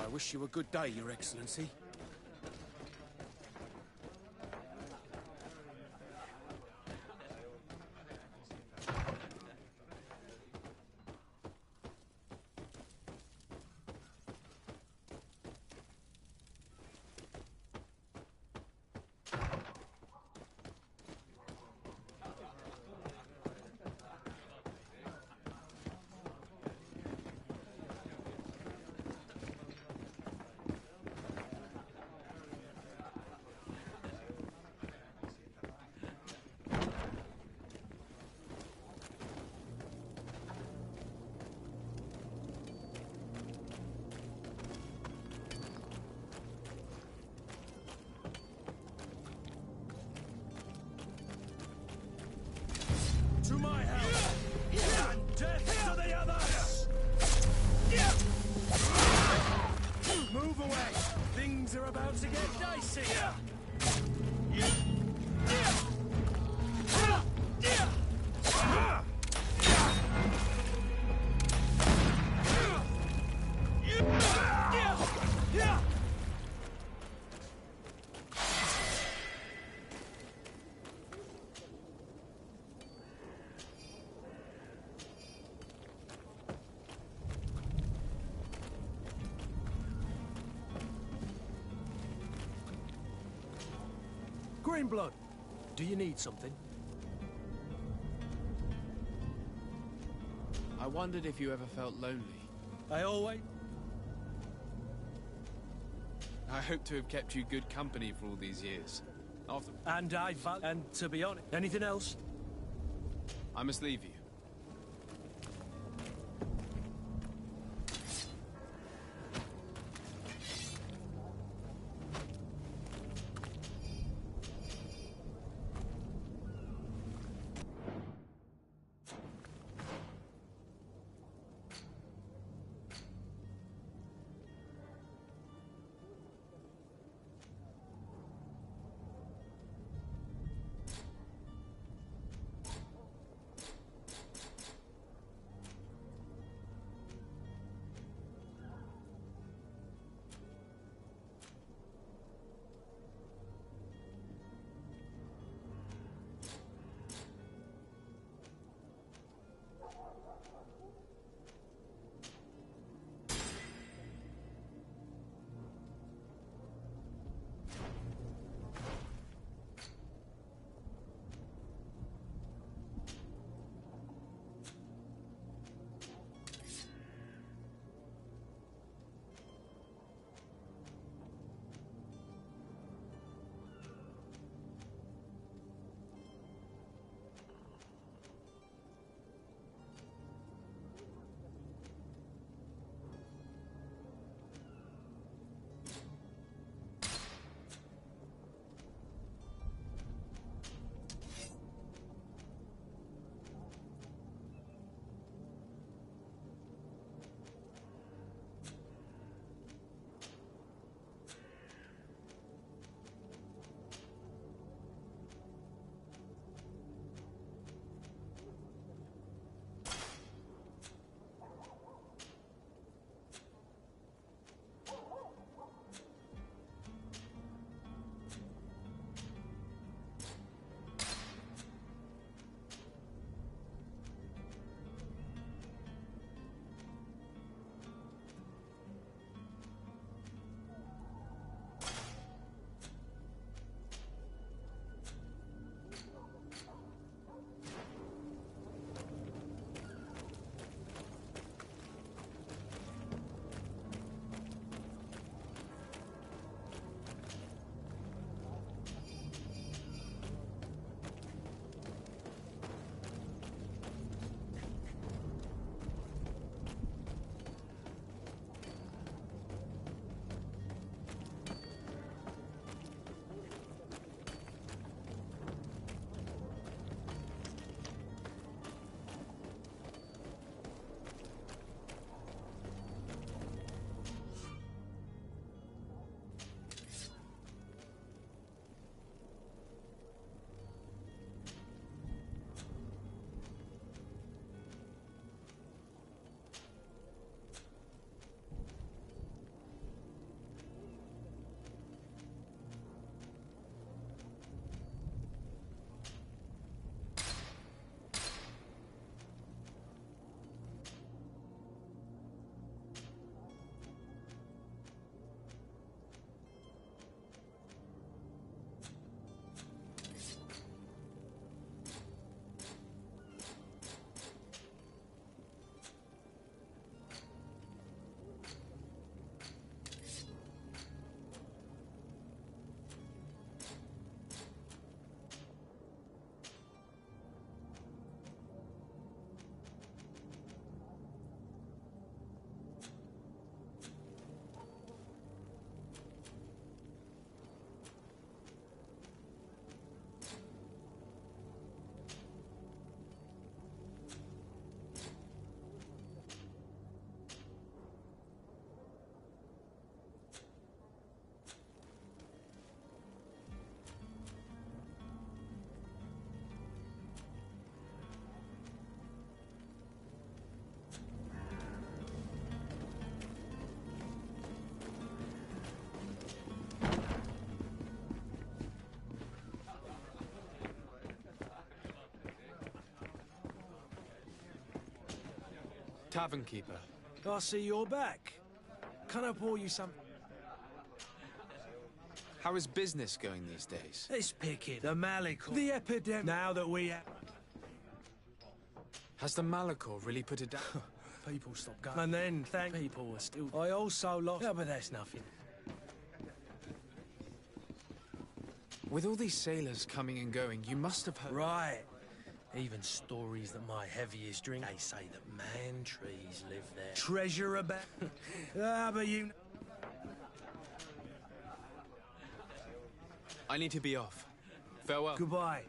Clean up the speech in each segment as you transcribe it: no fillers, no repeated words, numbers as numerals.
I wish you a good day, Your Excellency. To my house! And death to the others! Move away! Things are about to get dicey! Greenblood, do you need something? I wondered if you ever felt lonely. I always... I hope to have kept you good company for all these years. And to be honest, anything else? I must leave you. Tavern keeper. I see you're back. Can I pour you some? How is business going these days? It's picking. The Malachor. The epidemic. Now that we have... Has the Malachor really put it down? People stopped going. And then, thank people were still... I also lost... Yeah, but that's nothing. With all these sailors coming and going, you must have heard... Right. Even stories that my heaviest drink... They say that man trees live there. Treasure about... but you... I need to be off. Farewell. Goodbye.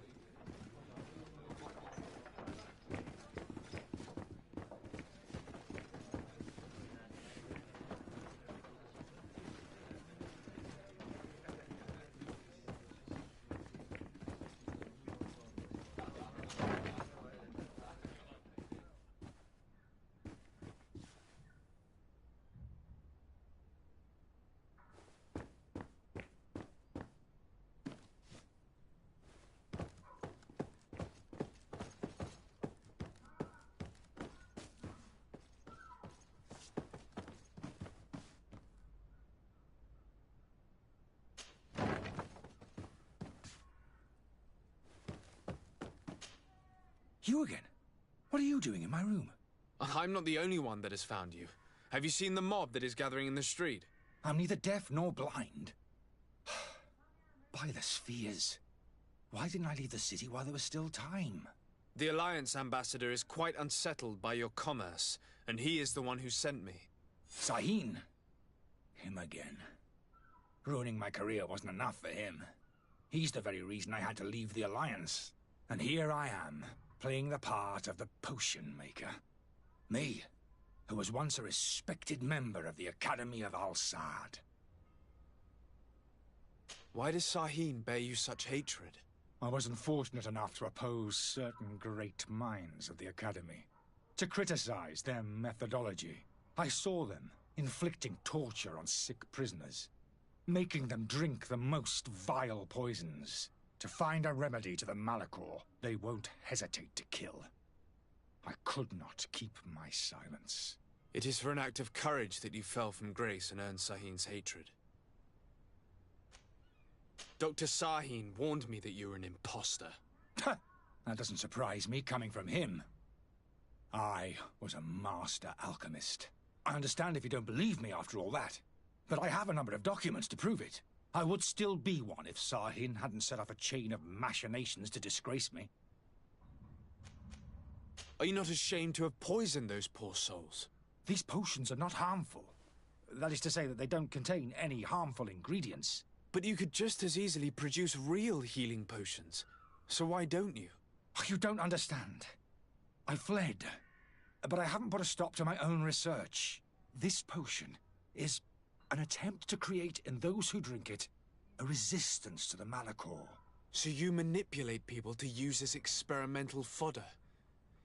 You again? What are you doing in my room? I'm not the only one that has found you. Have you seen the mob that is gathering in the street? I'm neither deaf nor blind. By the spheres. Why didn't I leave the city while there was still time? The Alliance ambassador is quite unsettled by your commerce, and he is the one who sent me. Sahin. Him again. Ruining my career wasn't enough for him. He's the very reason I had to leave the Alliance. And here I am, playing the part of the potion maker. Me, who was once a respected member of the Academy of Al-Sad. Why does Sahin bear you such hatred? I wasn't fortunate enough to oppose certain great minds of the Academy. To criticize their methodology. I saw them inflicting torture on sick prisoners. Making them drink the most vile poisons. To find a remedy to the Malachor they won't hesitate to kill. I could not keep my silence. It is for an act of courage that you fell from grace and earned Sahin's hatred. Dr. Sahin warned me that you were an imposter. That doesn't surprise me, coming from him. I was a master alchemist. I understand if you don't believe me after all that, but I have a number of documents to prove it. I would still be one if Sahin hadn't set off a chain of machinations to disgrace me. Are you not ashamed to have poisoned those poor souls? These potions are not harmful. That is to say that they don't contain any harmful ingredients. But you could just as easily produce real healing potions. So why don't you? You don't understand. I fled, but I haven't put a stop to my own research. This potion is an attempt to create in those who drink it a resistance to the Malachor. So you manipulate people to use as experimental fodder?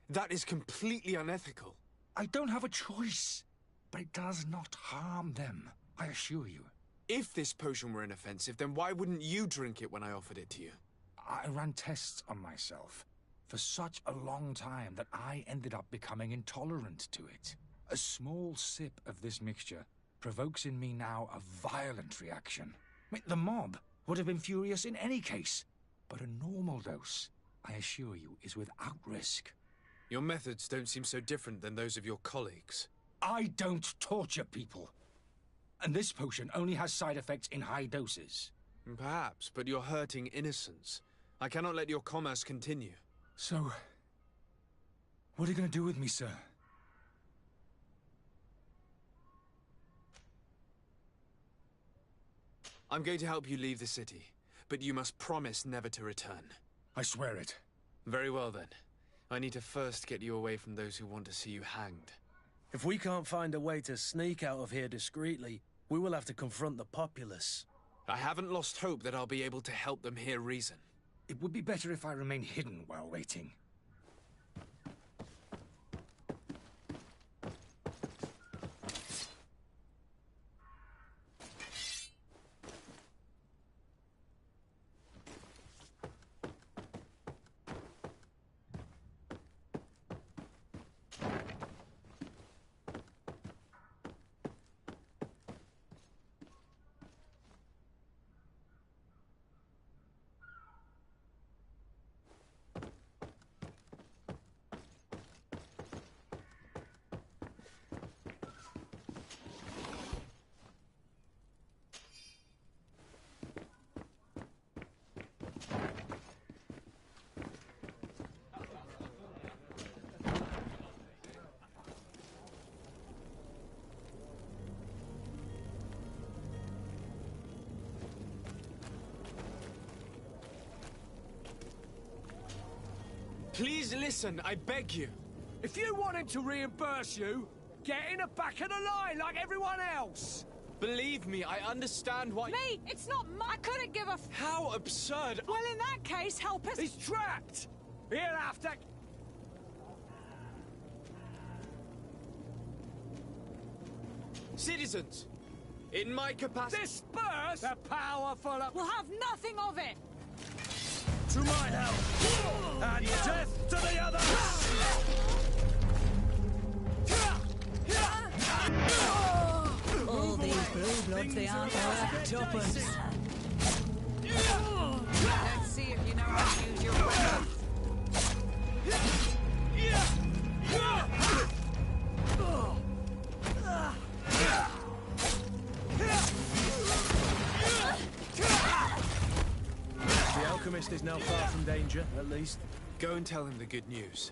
That is completely unethical. I don't have a choice, but it does not harm them, I assure you. If this potion were inoffensive, then why wouldn't you drink it when I offered it to you? I ran tests on myself for such a long time that I ended up becoming intolerant to it. A small sip of this mixture provokes in me now a violent reaction. The mob would have been furious in any case, but a normal dose, I assure you, is without risk. Your methods don't seem so different than those of your colleagues. I don't torture people. And this potion only has side effects in high doses. Perhaps, but you're hurting innocents. I cannot let your commerce continue. So, what are you going to do with me, sir? I'm going to help you leave the city, but you must promise never to return. I swear it. Very well then. I need to first get you away from those who want to see you hanged. If we can't find a way to sneak out of here discreetly, we will have to confront the populace. I haven't lost hope that I'll be able to help them hear reason. It would be better if I remain hidden while waiting. Please listen, I beg you. If you want him to reimburse you, get in the back of the line like everyone else. Believe me, I understand why... Me! It's not my... I couldn't give a... How absurd! Well, in that case, help us... He's trapped! He'll have to... Citizens, in my capacity... Disperse the powerful... We'll have nothing of it! To my help! And death to the others! All these blue bloods, they aren't worth tuppence. Let's see if you know how to use your weapon. The alchemist is now far from danger, at least. Go and tell him the good news.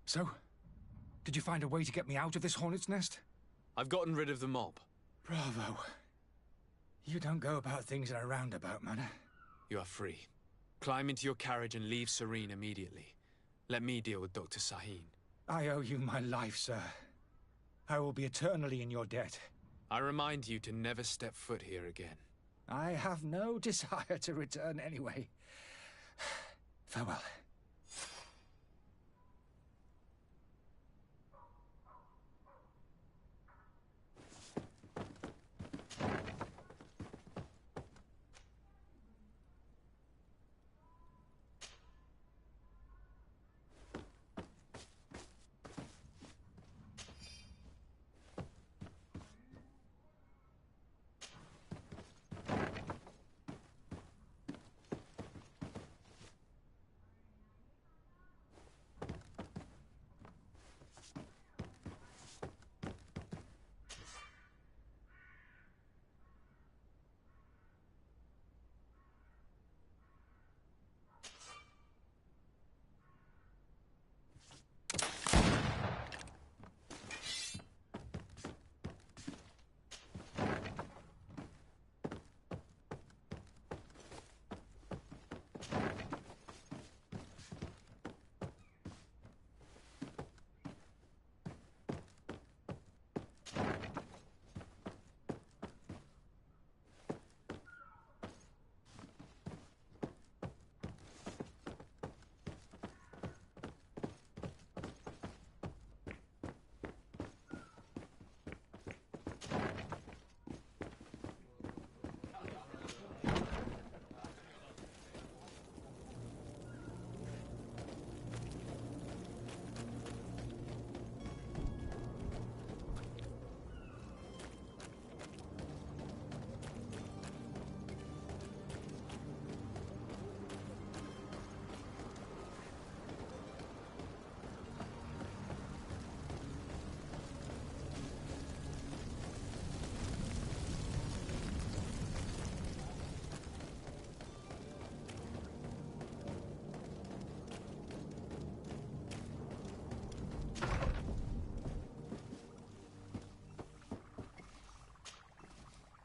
So, did you find a way to get me out of this hornet's nest? I've gotten rid of the mob. Bravo. You don't go about things in a roundabout manner. You are free. Climb into your carriage and leave Serene immediately. Let me deal with Dr. Sahin. I owe you my life, sir. I will be eternally in your debt. I remind you to never step foot here again. I have no desire to return anyway. Farewell.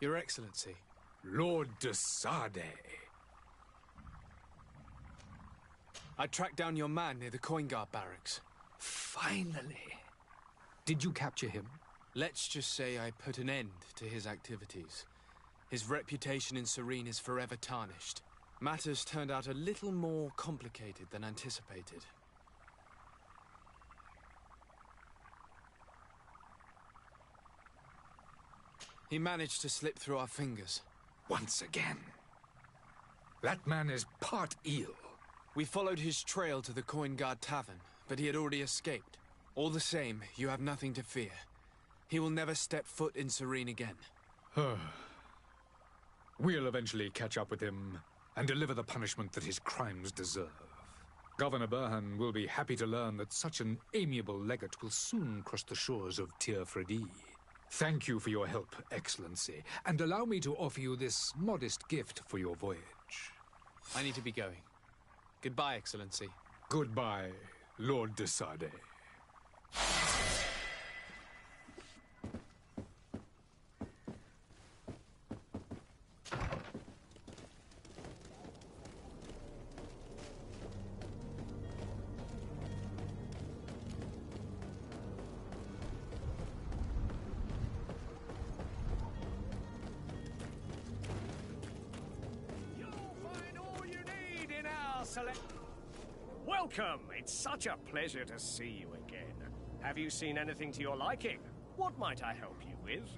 Your Excellency. Lord Rassadi. I tracked down your man near the coin guard barracks. Finally. Did you capture him? Let's just say I put an end to his activities. His reputation in Serene is forever tarnished. Matters turned out a little more complicated than anticipated. He managed to slip through our fingers. Once again. That man is part eel. We followed his trail to the Coin Guard Tavern, but he had already escaped. All the same, you have nothing to fear. He will never step foot in Serene again. We'll eventually catch up with him and deliver the punishment that his crimes deserve. Governor Burhan will be happy to learn that such an amiable legate will soon cross the shores of Tir Fredi. Thank you for your help, Excellency, and allow me to offer you this modest gift for your voyage. I need to be going. Goodbye, Excellency. Goodbye, Lord Rassadi. Welcome! It's such a pleasure to see you again. Have you seen anything to your liking? What might I help you with?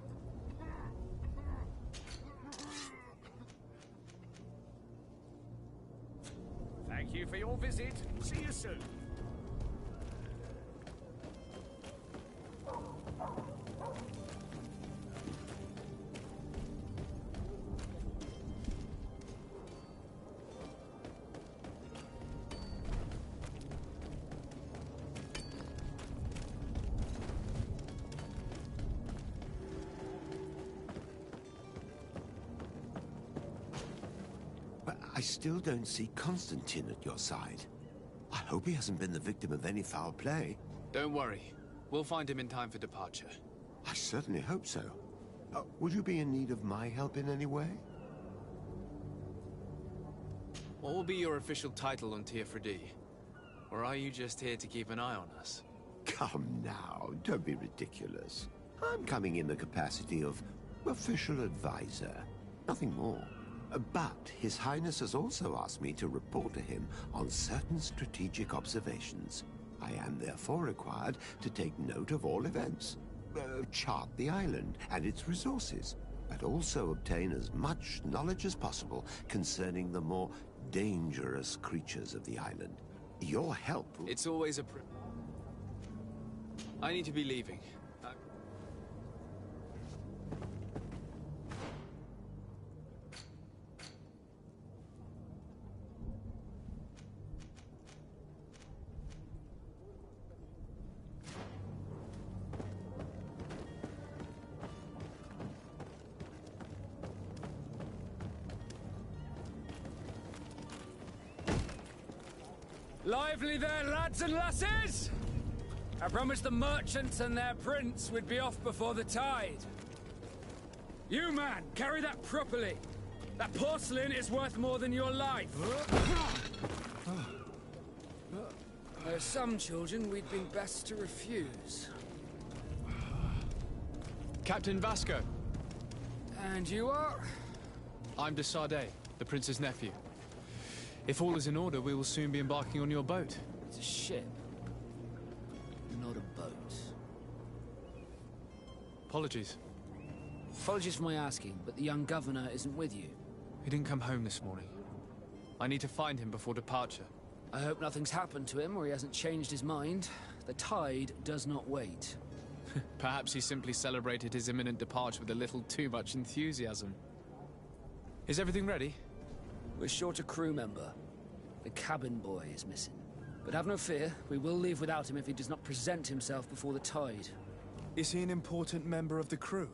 Thank you for your visit. See you soon. I still don't see Constantine at your side. I hope he hasn't been the victim of any foul play. Don't worry. We'll find him in time for departure. I certainly hope so. Would you be in need of my help in any way? What will be your official title on Tir Fredi? Or are you just here to keep an eye on us? Come now, don't be ridiculous. I'm coming in the capacity of official advisor. Nothing more. But His Highness has also asked me to report to him on certain strategic observations. I am therefore required to take note of all events, chart the island and its resources, but also obtain as much knowledge as possible concerning the more dangerous creatures of the island. Your help will... It's always a I need to be leaving. Lively there, lads and lasses! I promised the merchants and their prince we'd be off before the tide. You, man, carry that properly. That porcelain is worth more than your life. There are some children we'd been best to refuse. Captain Vasco. And you are? I'm Rassadi, the prince's nephew. If all is in order, we will soon be embarking on your boat. It's a ship, not a boat. Apologies. Apologies for my asking, but the young governor isn't with you. He didn't come home this morning. I need to find him before departure. I hope nothing's happened to him or he hasn't changed his mind. The tide does not wait. Perhaps he simply celebrated his imminent departure with a little too much enthusiasm. Is everything ready? We're short a crew member. The cabin boy is missing. But have no fear, we will leave without him if he does not present himself before the tide. Is he an important member of the crew?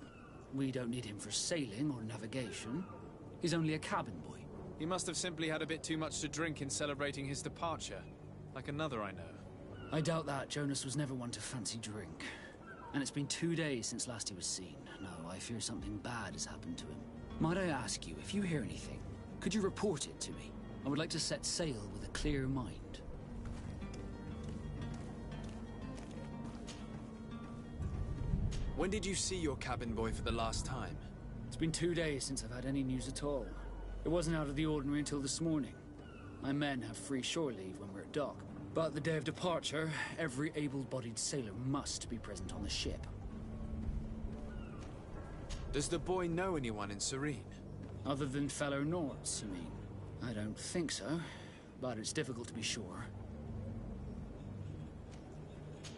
We don't need him for sailing or navigation. He's only a cabin boy. He must have simply had a bit too much to drink in celebrating his departure. Like another I know. I doubt that. Jonas was never one to fancy drink. And it's been 2 days since last he was seen. No, I fear something bad has happened to him. Might I ask you, if you hear anything, could you report it to me? I would like to set sail with a clear mind. When did you see your cabin boy for the last time? It's been 2 days since I've had any news at all. It wasn't out of the ordinary until this morning. My men have free shore leave when we're at dock. But the day of departure, every able-bodied sailor must be present on the ship. Does the boy know anyone in Serene? Other than fellow Nords, you mean? I don't think so, but it's difficult to be sure.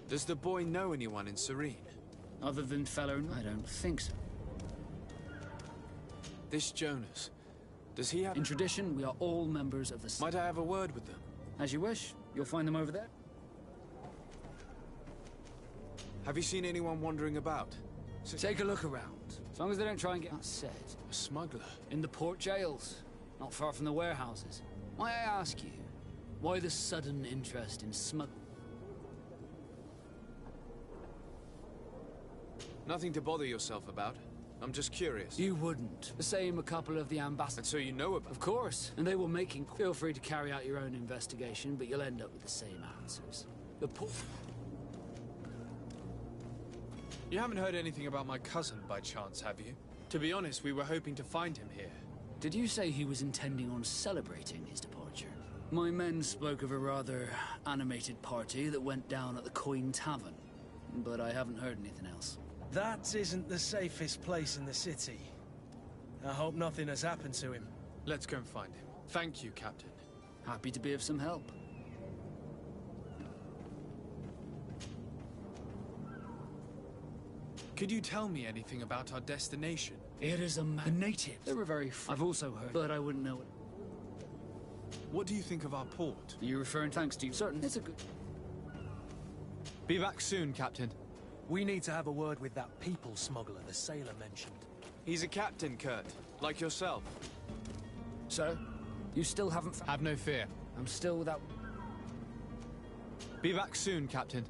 Does the boy know anyone in Serene? Other than fellow I don't think so. This Jonas, does he have... In tradition, we are all members of the... Might I have a word with them? As you wish. You'll find them over there. Have you seen anyone wandering about? Take a look around. As long as they don't try and get upset. A smuggler? In the port jails, not far from the warehouses. Might I ask you, why the sudden interest in smuggling? Nothing to bother yourself about. I'm just curious. You wouldn't. The same a couple of the ambassadors. And so you know about... Of course. And they were making... Feel free to carry out your own investigation, but you'll end up with the same answers. The port... You haven't heard anything about my cousin by chance, have you? To be honest, we were hoping to find him here. Did you say he was intending on celebrating his departure? My men spoke of a rather animated party that went down at the Coin Tavern, but I haven't heard anything else. That isn't the safest place in the city. I hope nothing has happened to him. Let's go and find him. Thank you, Captain. Happy to be of some help. Could you tell me anything about our destination? It is a native. They were very I've also heard, but I wouldn't know it. What do you think of our port? Are you referring thanks to you? Certain. It's a good... Be back soon, Captain. We need to have a word with that people smuggler the sailor mentioned. He's a captain, Kurt. Like yourself. So? You still haven't... Have no fear. I'm still without... Be back soon, Captain.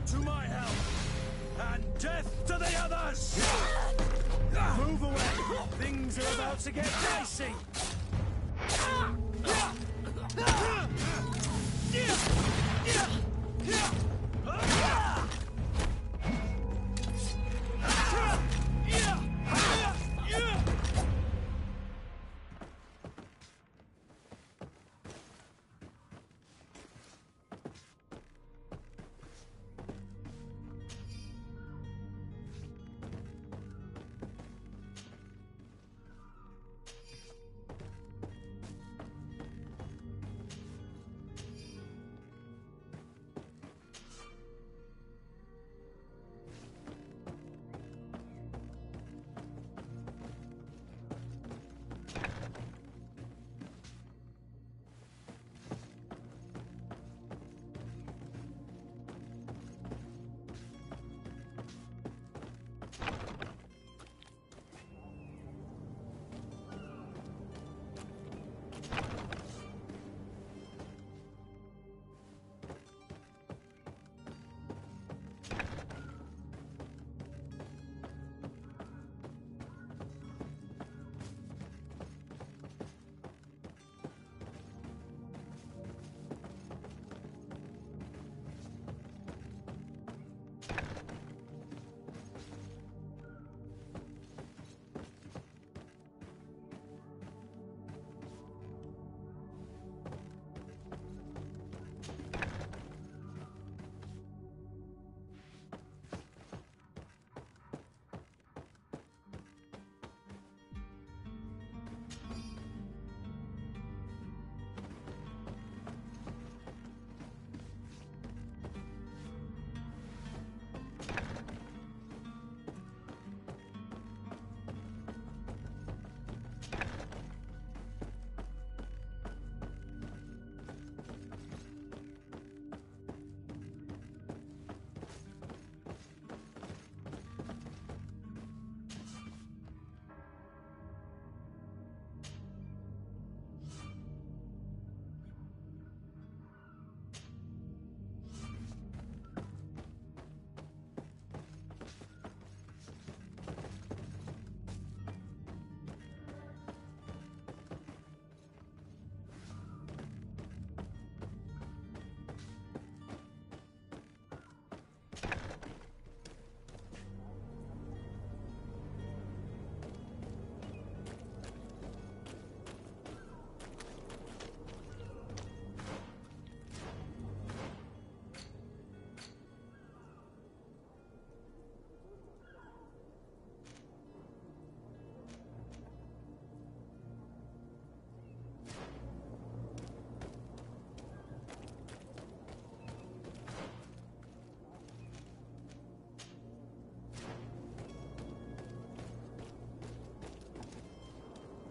To my help! And death to the others! Move away! Things are about to get dicey!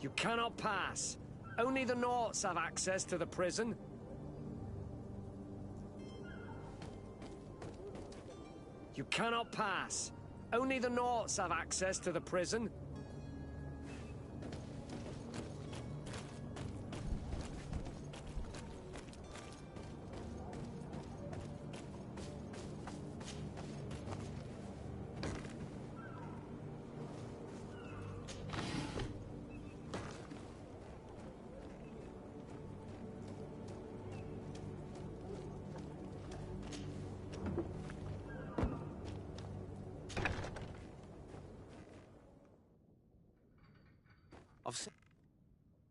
You cannot pass. Only the Naughts have access to the prison. You cannot pass. Only the Naughts have access to the prison.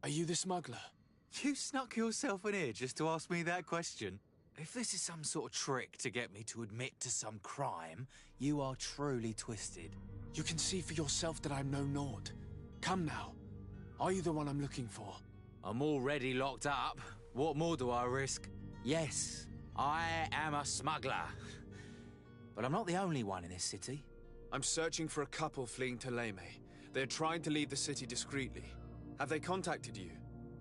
Are you the smuggler? You snuck yourself in here just to ask me that question? If this is some sort of trick to get me to admit to some crime, you are truly twisted. You can see for yourself that I'm no Naught. Come now. Are you the one I'm looking for? I'm already locked up. What more do I risk? Yes, I am a smuggler. But I'm not the only one in this city. I'm searching for a couple fleeing to Leme. They're trying to leave the city discreetly. Have they contacted you?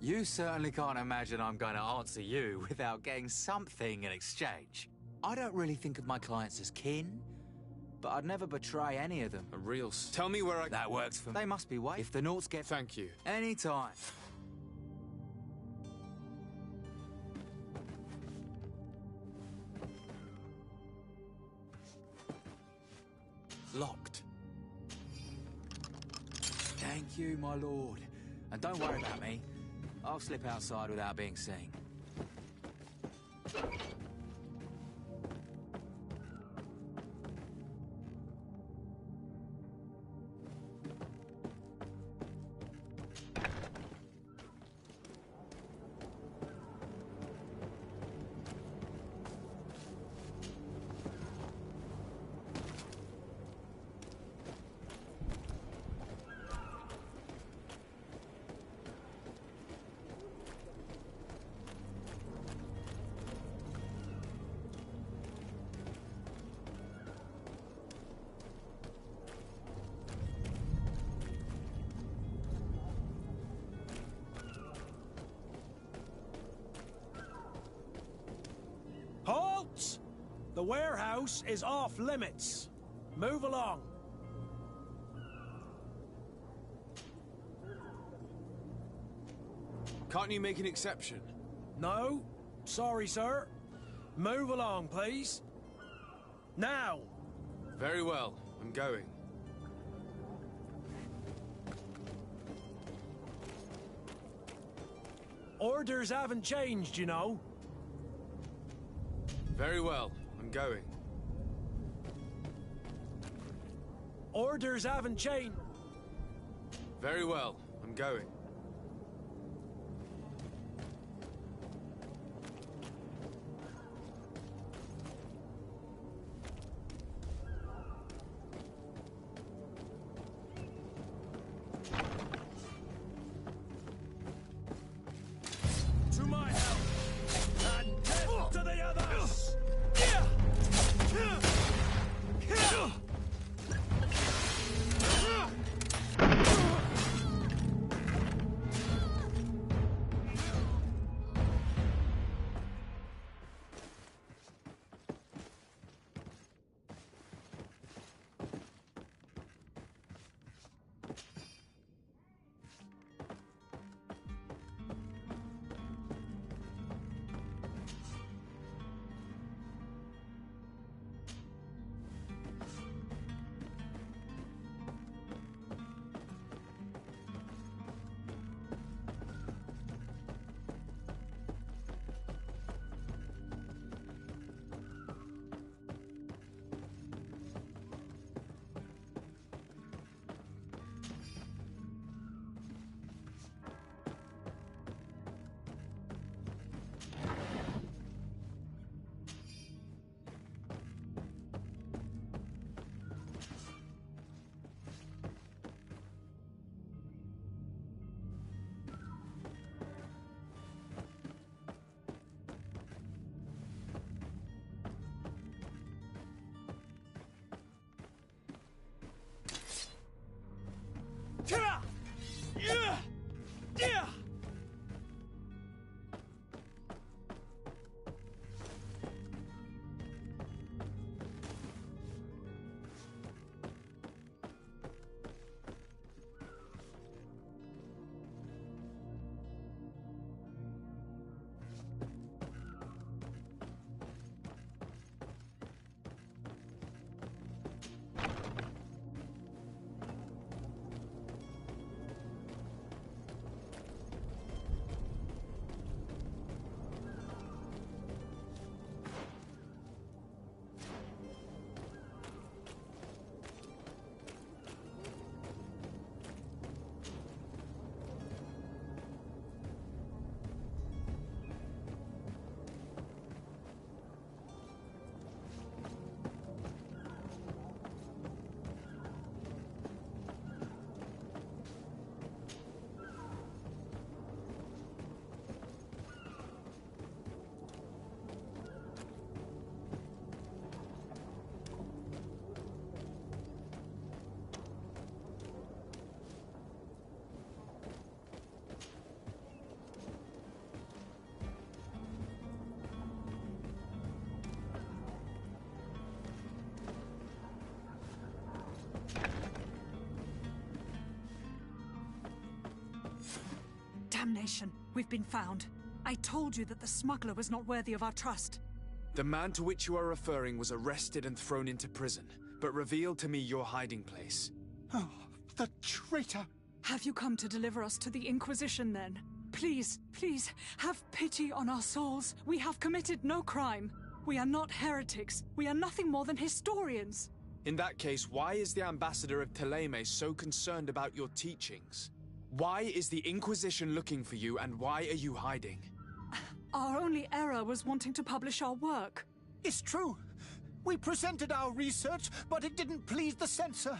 You certainly can't imagine I'm going to answer you without getting something in exchange. I don't really think of my clients as kin, but I'd never betray any of them. A real Tell me where I... That works for me. They must be waiting. If the Naughts get... Thank you. Anytime. Locked. Thank you, my lord. And don't worry about me. I'll slip outside without being seen. Halt! The warehouse is off limits. Move along. Can't you make an exception? No. Sorry, sir. Move along, please. Now! Very well. I'm going. Orders haven't changed, you know. Very well. I'm going. Orders haven't changed. Very well. I'm going. To my help! And death to the others! Damnation. We've been found. I told you that the smuggler was not worthy of our trust. The man to which you are referring was arrested and thrown into prison, but revealed to me your hiding place. Oh, the traitor! Have you come to deliver us to the Inquisition, then? Please, please, have pity on our souls. We have committed no crime. We are not heretics. We are nothing more than historians. In that case, why is the ambassador of Thélème so concerned about your teachings? Why is the Inquisition looking for you, and why are you hiding? Our only error was wanting to publish our work. It's true. We presented our research, but it didn't please the censor.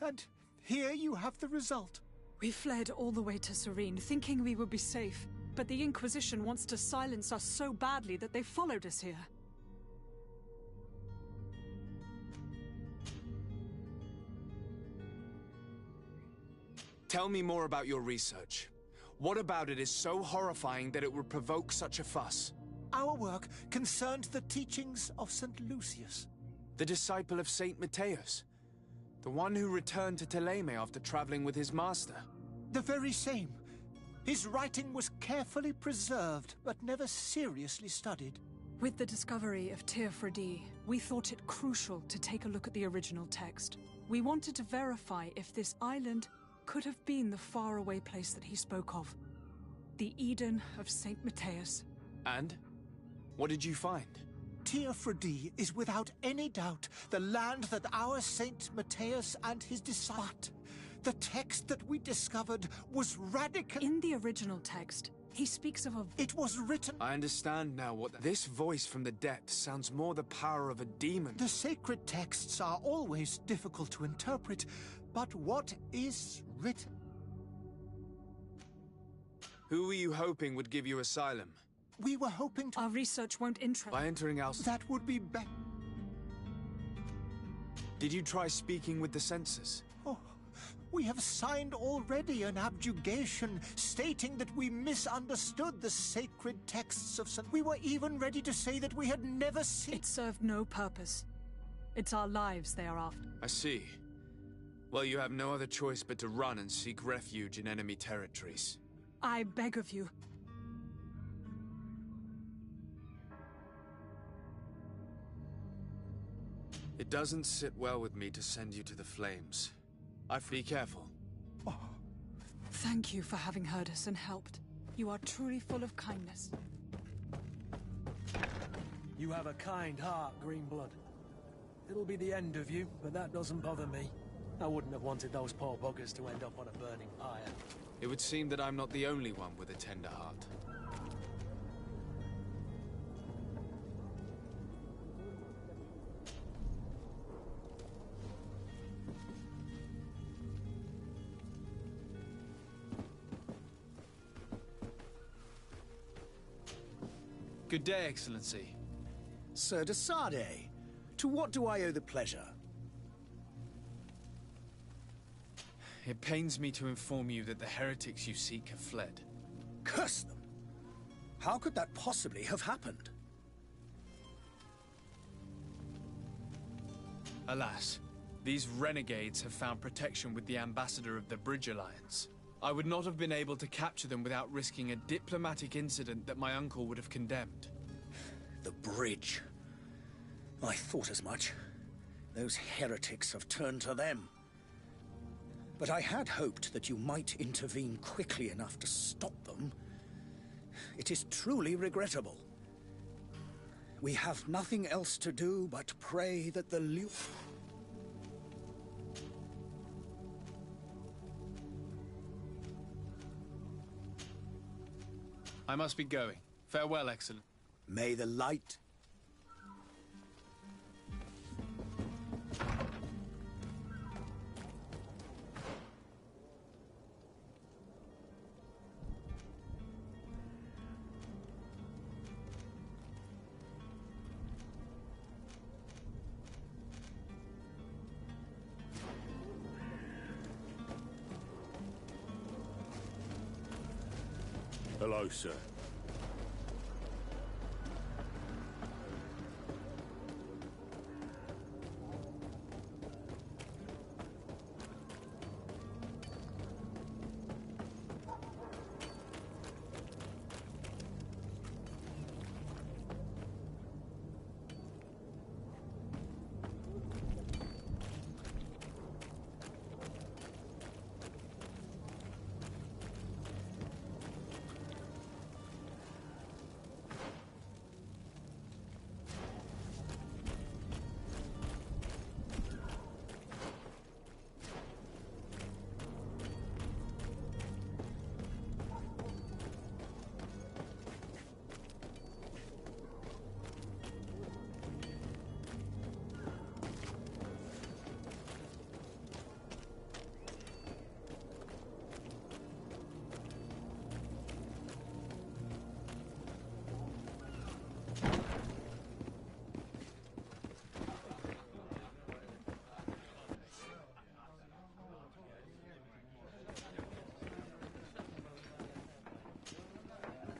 And here you have the result. We fled all the way to Serene, thinking we would be safe. But the Inquisition wants to silence us so badly that they followed us here. Tell me more about your research. What about it is so horrifying that it would provoke such a fuss? Our work concerned the teachings of St. Lucius. The disciple of Saint Matthias? The one who returned to Thélème after traveling with his master? The very same. His writing was carefully preserved, but never seriously studied. With the discovery of Teofredi, we thought it crucial to take a look at the original text. We wanted to verify if this island could have been the faraway place that he spoke of. The Eden of Saint Matthias. And? What did you find? Teofredi is without any doubt the land that our Saint Matthias and his disciples... But the text that we discovered was radical... In the original text, he speaks of a... It was written... I understand now what... This voice from the depths sounds more the power of a demon. The sacred texts are always difficult to interpret, but what is written? Who were you hoping would give you asylum? We were hoping to... Our research won't interest... By entering our... That would be better. Did you try speaking with the censors? Oh, we have signed already an abjugation stating that we misunderstood the sacred texts of St. We were even ready to say that we had never seen... It served no purpose. It's our lives they are after. I see. Well, you have no other choice but to run and seek refuge in enemy territories. I beg of you. It doesn't sit well with me to send you to the flames. Be careful. Oh. Thank you for having heard us and helped. You are truly full of kindness. You have a kind heart, Greenblood. It'll be the end of you, but that doesn't bother me. I wouldn't have wanted those poor buggers to end up on a burning pyre. It would seem that I'm not the only one with a tender heart. Good day, Excellency. Sir Rassadi, to what do I owe the pleasure? It pains me to inform you that the heretics you seek have fled. Curse them! How could that possibly have happened? Alas, these renegades have found protection with the ambassador of the Bridge Alliance. I would not have been able to capture them without risking a diplomatic incident that my uncle would have condemned. The bridge. I thought as much. Those heretics have turned to them. But I had hoped that you might intervene quickly enough to stop them. It is truly regrettable. We have nothing else to do but pray that the I must be going. Farewell, Excellent. May the light... Hello, sir.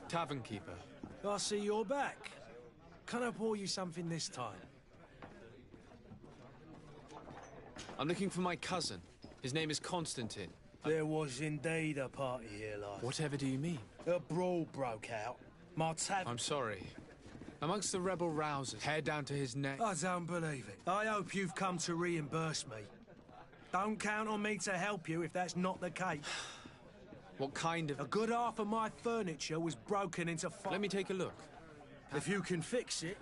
Tavern keeper. I see you're back. Can I pour you something this time? I'm looking for my cousin. His name is Constantine. There was indeed a party here last. Whatever do you mean? A brawl broke out. My tavern... I'm sorry. Amongst the rebel rousers, hair down to his neck. I don't believe it. I hope you've come to reimburse me. Don't count on me to help you if that's not the case. What kind of... A good half of my furniture was broken into... Let me take a look. If you can fix it...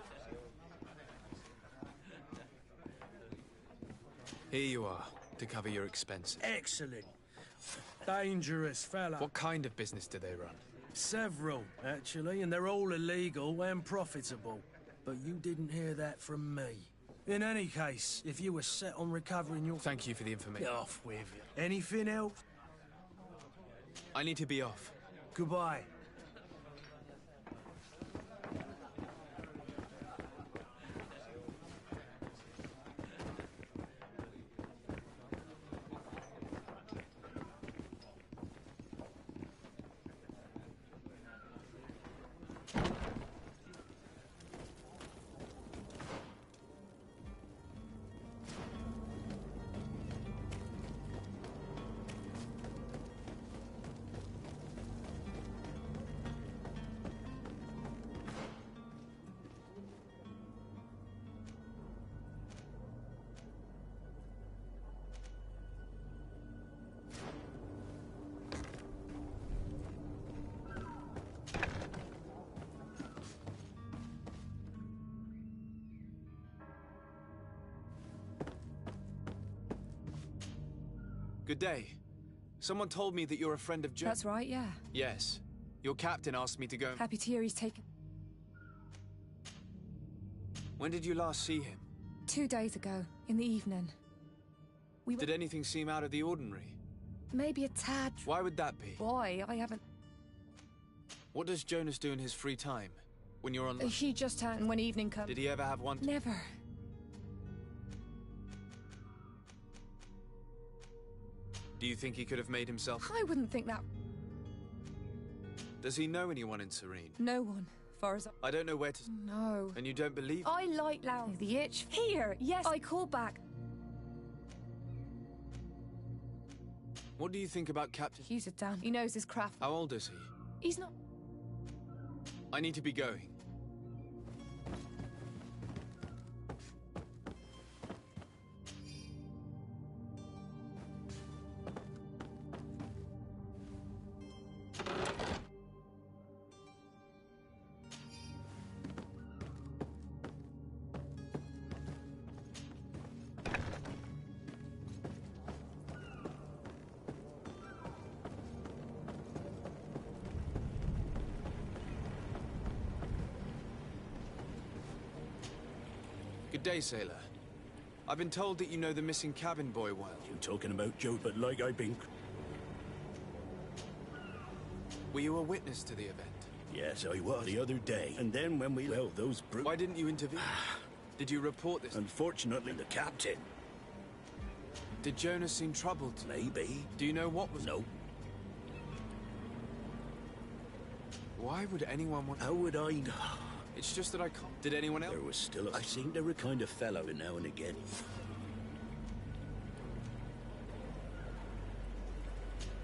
Here you are, to cover your expenses. Excellent. Dangerous fella. What kind of business do they run? Several, actually, and they're all illegal and profitable. But you didn't hear that from me. In any case, if you were set on recovering your... Thank you for the information. Get off with you. Anything else? I need to be off. Goodbye. Good day. Someone told me that you're a friend of Joe. That's right, yeah. Yes. Your captain asked me to go... Happy to hear he's taken... When did you last see him? 2 days ago, in the evening. Did anything seem out of the ordinary? Maybe a tad... Why would that be? Boy, I haven't... What does Jonas do in his free time? When you're on... He just hadn't when evening comes. Did he ever have one... Never. Do you think he could have made himself? I wouldn't think that. Does he know anyone in Serene? No one, far as I don't know where to... No. And you don't believe... I like Lau. The itch. Here, yes. I call back. What do you think about Captain... He's a damn. He knows his craft. How old is he? He's not... I need to be going. Good day, sailor. I've been told that you know the missing cabin boy well. You talking about Joe, but like I been... Were you a witness to the event? Yes, I was. The other day. And then when we... Well, those brutes... Why didn't you intervene? Did you report this? Unfortunately, the captain. Did Jonas seem troubled? Maybe. Do you know what was... No. Why would anyone want... How would I know? It's just that I can't... Did anyone else? There was still a... I think there were kind of fellow now and again.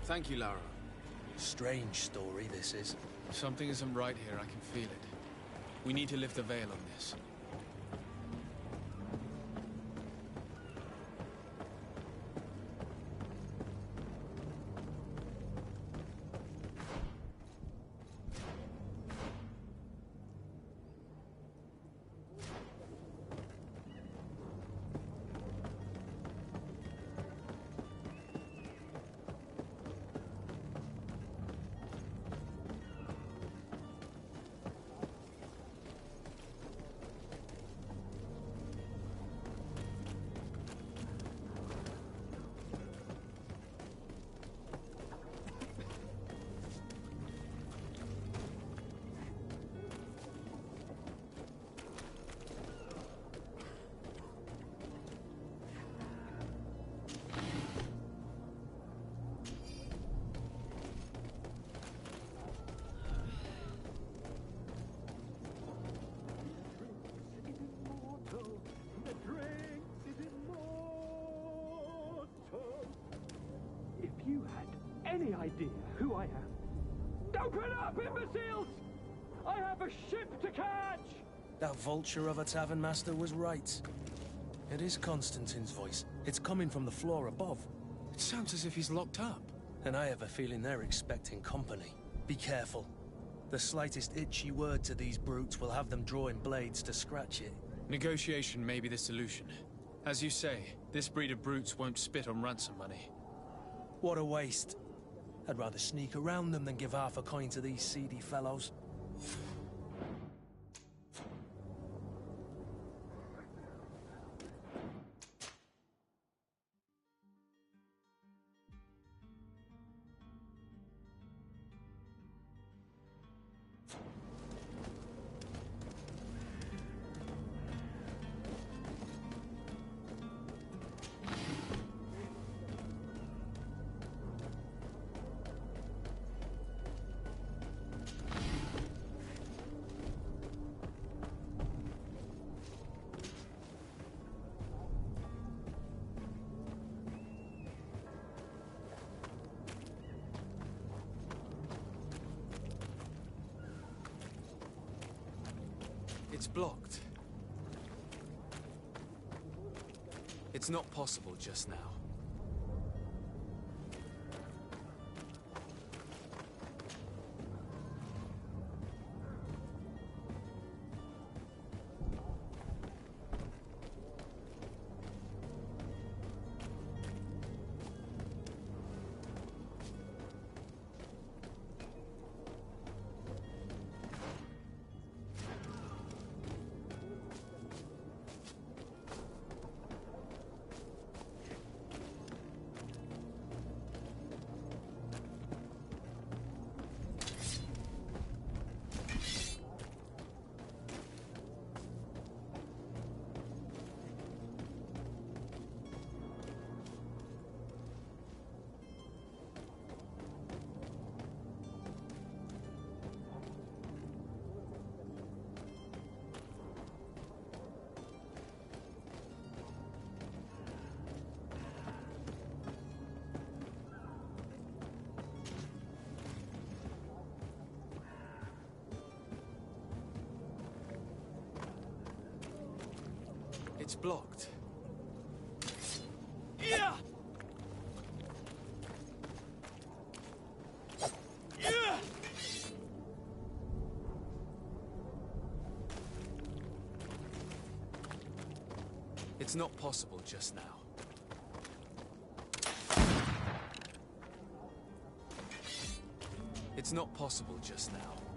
Thank you, Lara. Strange story, this is. Something isn't right here, I can feel it. We need to lift the veil on this. Any idea who I am? Open up, imbeciles! I have a ship to catch! That vulture of a tavern master was right. It is Constantine's voice. It's coming from the floor above. It sounds as if he's locked up. And I have a feeling they're expecting company. Be careful. The slightest itchy word to these brutes will have them drawing blades to scratch it. Negotiation may be the solution. As you say, this breed of brutes won't spit on ransom money. What a waste. I'd rather sneak around them than give half a coin to these seedy fellows. It's blocked. It's not possible just now. It's blocked. Yeah! Yeah! It's not possible just now. It's not possible just now.